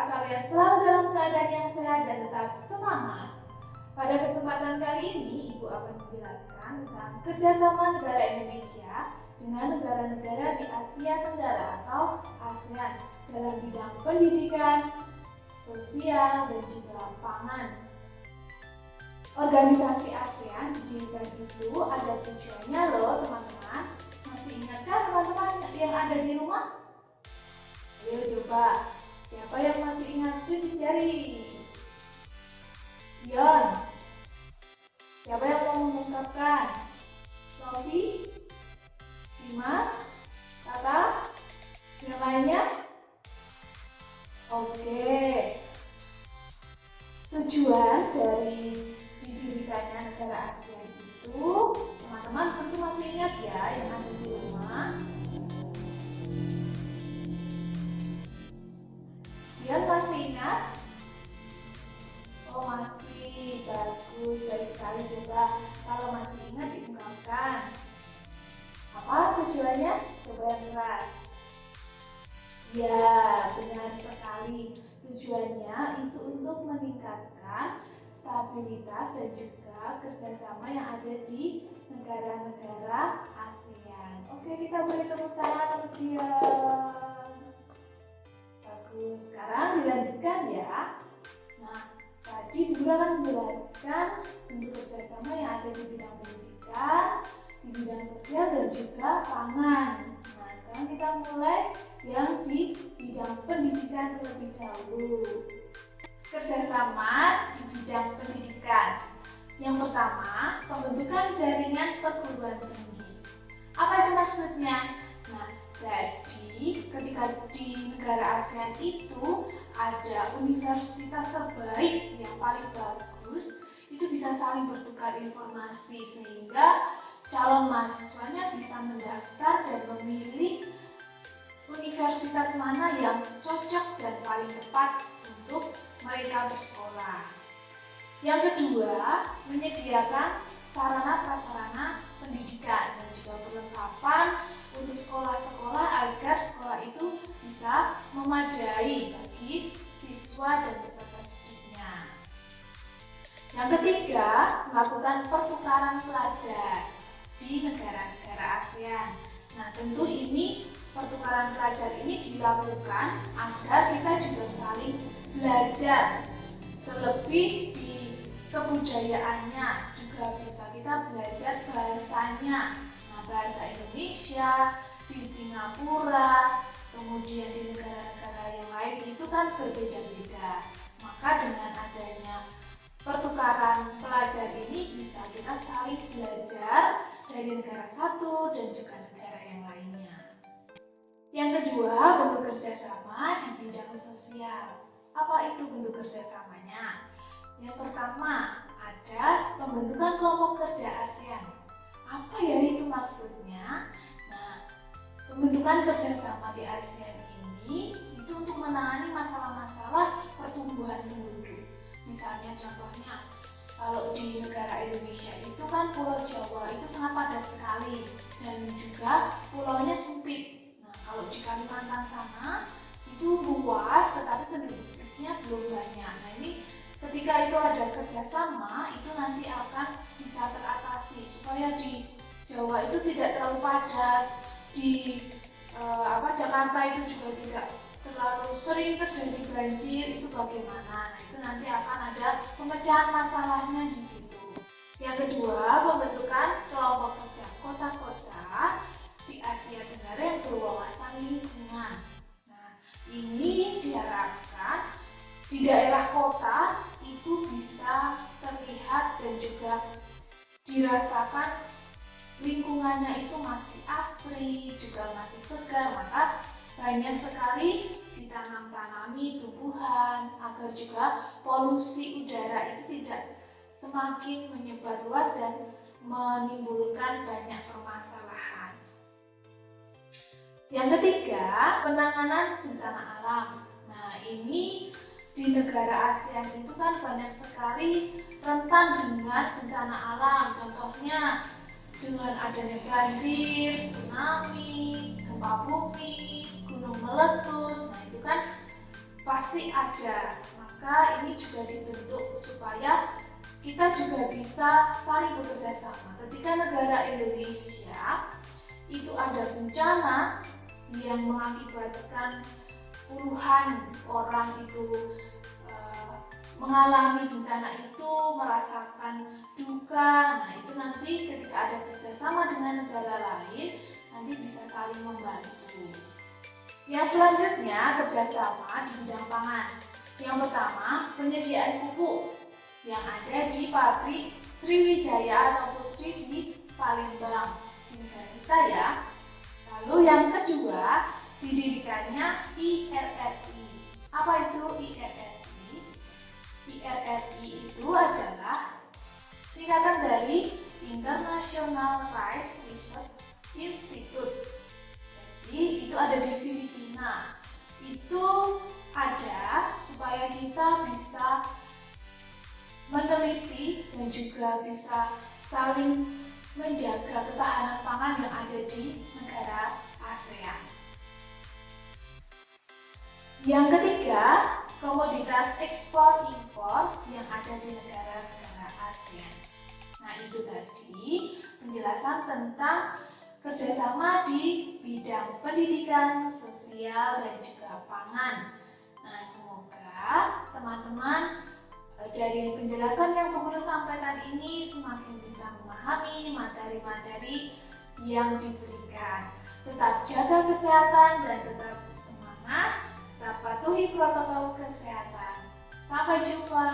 kalian selalu dalam keadaan yang sehat dan tetap semangat. Pada kesempatan kali ini, Ibu akan menjelaskan tentang kerjasama negara Indonesia dengan negara-negara di Asia Tenggara atau ASEAN dalam bidang pendidikan, sosial, dan juga pangan. Organisasi ASEAN didirikan itu ada tujuannya loh teman-teman. Masih ingatkah teman-teman yang ada di rumah? Ayo coba, siapa yang masih ingat tunjuk jari? Yon, siapa yang mau mengungkapkan? Novi, Dimas, Tata, yang lainnya? Oke, tujuan dari didirikannya negara ASEAN itu, teman-teman tentu masih ingat ya yang ada di rumah. Dia masih ingat? Oh masih, bagus, baik sekali. Coba kalau masih ingat diungkapkan. Apa tujuannya? Coba yang keras. Ya, benar sekali. Tujuannya itu untuk meningkatkan stabilitas dan juga kerjasama yang ada di negara-negara ASEAN. Oke, kita beri tepuk tangan untuk dia. Bagus, sekarang dilanjutkan ya. Nah, tadi Ibu akan menjelaskan bentuk kerjasama yang ada di bidang pendidikan, di bidang sosial dan juga pangan. Nah, sekarang kita mulai yang di bidang pendidikan terlebih dahulu. Kerjasama di bidang pendidikan. Yang pertama, pembentukan jaringan perguruan tinggi. Apa itu maksudnya? Nah, jadi ketika di negara ASEAN itu ada universitas terbaik yang paling bagus, itu bisa saling bertukar informasi sehingga calon mahasiswanya bisa mendaftar dan memilih universitas mana yang cocok dan paling tepat untuk mereka bersekolah. Yang kedua, menyediakan sarana-prasarana pendidikan dan juga perlengkapan untuk sekolah-sekolah agar sekolah itu bisa memadai bagi siswa dan peserta didiknya. Yang ketiga, melakukan pertukaran pelajar di negara-negara ASEAN. Nah, tentu ini pertukaran pelajar ini dilakukan agar kita juga saling belajar, terlebih di kebudayaannya juga bisa kita belajar bahasanya. Nah, bahasa Indonesia di Singapura, kemudian di negara-negara yang lain itu kan berbeda-beda. Maka dengan adanya pertukaran pelajar ini bisa kita saling belajar dari negara satu dan juga negara yang lainnya. Yang kedua, bentuk kerjasama di bidang sosial. Apa itu bentuk kerjasamanya? Yang pertama, ada pembentukan kelompok kerja ASEAN. Apa ya itu maksudnya? Nah, pembentukan kerjasama di ASEAN ini itu untuk menangani masalah-masalah pertumbuhan penduduk. Misalnya contohnya, kalau di negara Indonesia itu kan Pulau Jawa itu sangat padat sekali dan juga pulaunya sempit. Nah, kalau di Kalimantan sana itu luas tetapi penduduknya belum banyak. Nah, ini ketika itu ada kerjasama itu nanti akan bisa teratasi supaya di Jawa itu tidak terlalu padat, di Jakarta itu juga tidak terlalu sering terjadi banjir, itu bagaimana? Nah, itu nanti akan ada pemecahan masalahnya di situ. Yang kedua, pembentukan kelompok kerja kota-kota di Asia Tenggara yang berwawasan lingkungan. Nah, ini diharapkan di daerah kota itu bisa terlihat dan juga dirasakan lingkungannya itu masih asri, juga masih segar, maka banyak sekali ditanam-tanami tumbuhan agar juga polusi udara itu tidak semakin menyebar luas dan menimbulkan banyak permasalahan. Yang ketiga, penanganan bencana alam. Nah, ini di negara ASEAN itu kan banyak sekali rentan dengan bencana alam. Contohnya dengan adanya banjir, tsunami, gempa bumi, gunung meletus. Nah, itu kan pasti ada. Maka ini juga dibentuk supaya kita juga bisa saling bekerja sama. Ketika negara Indonesia itu ada bencana yang mengakibatkan puluhan orang itu mengalami bencana itu, merasakan duka. Nah, itu nanti ketika ada kerjasama dengan negara lain, nanti bisa saling membantu. Yang selanjutnya, kerjasama di bidang pangan. Yang pertama, penyediaan pupuk yang ada di pabrik Sriwijaya atau Pusri di Palembang, di negara kita ya. Lalu yang kedua, didirikannya IRRI. Apa itu IRRI? IRRI itu adalah singkatan dari International Rice Research Institute. Jadi itu ada di Filipina. Itu ada supaya kita bisa meneliti dan juga bisa saling menjaga ketahanan pangan yang ada di negara ASEAN. Yang ketiga, komoditas ekspor impor yang ada di negara-negara ASEAN. Nah, itu tadi penjelasan tentang kerjasama di bidang pendidikan, sosial, dan juga pangan. Nah, semoga teman-teman dari penjelasan yang Bu Guru sampaikan ini semakin bisa memahami materi-materi yang diberikan. Tetap jaga kesehatan dan tetap semangat. Tetap patuhi protokol kesehatan. Sampai jumpa.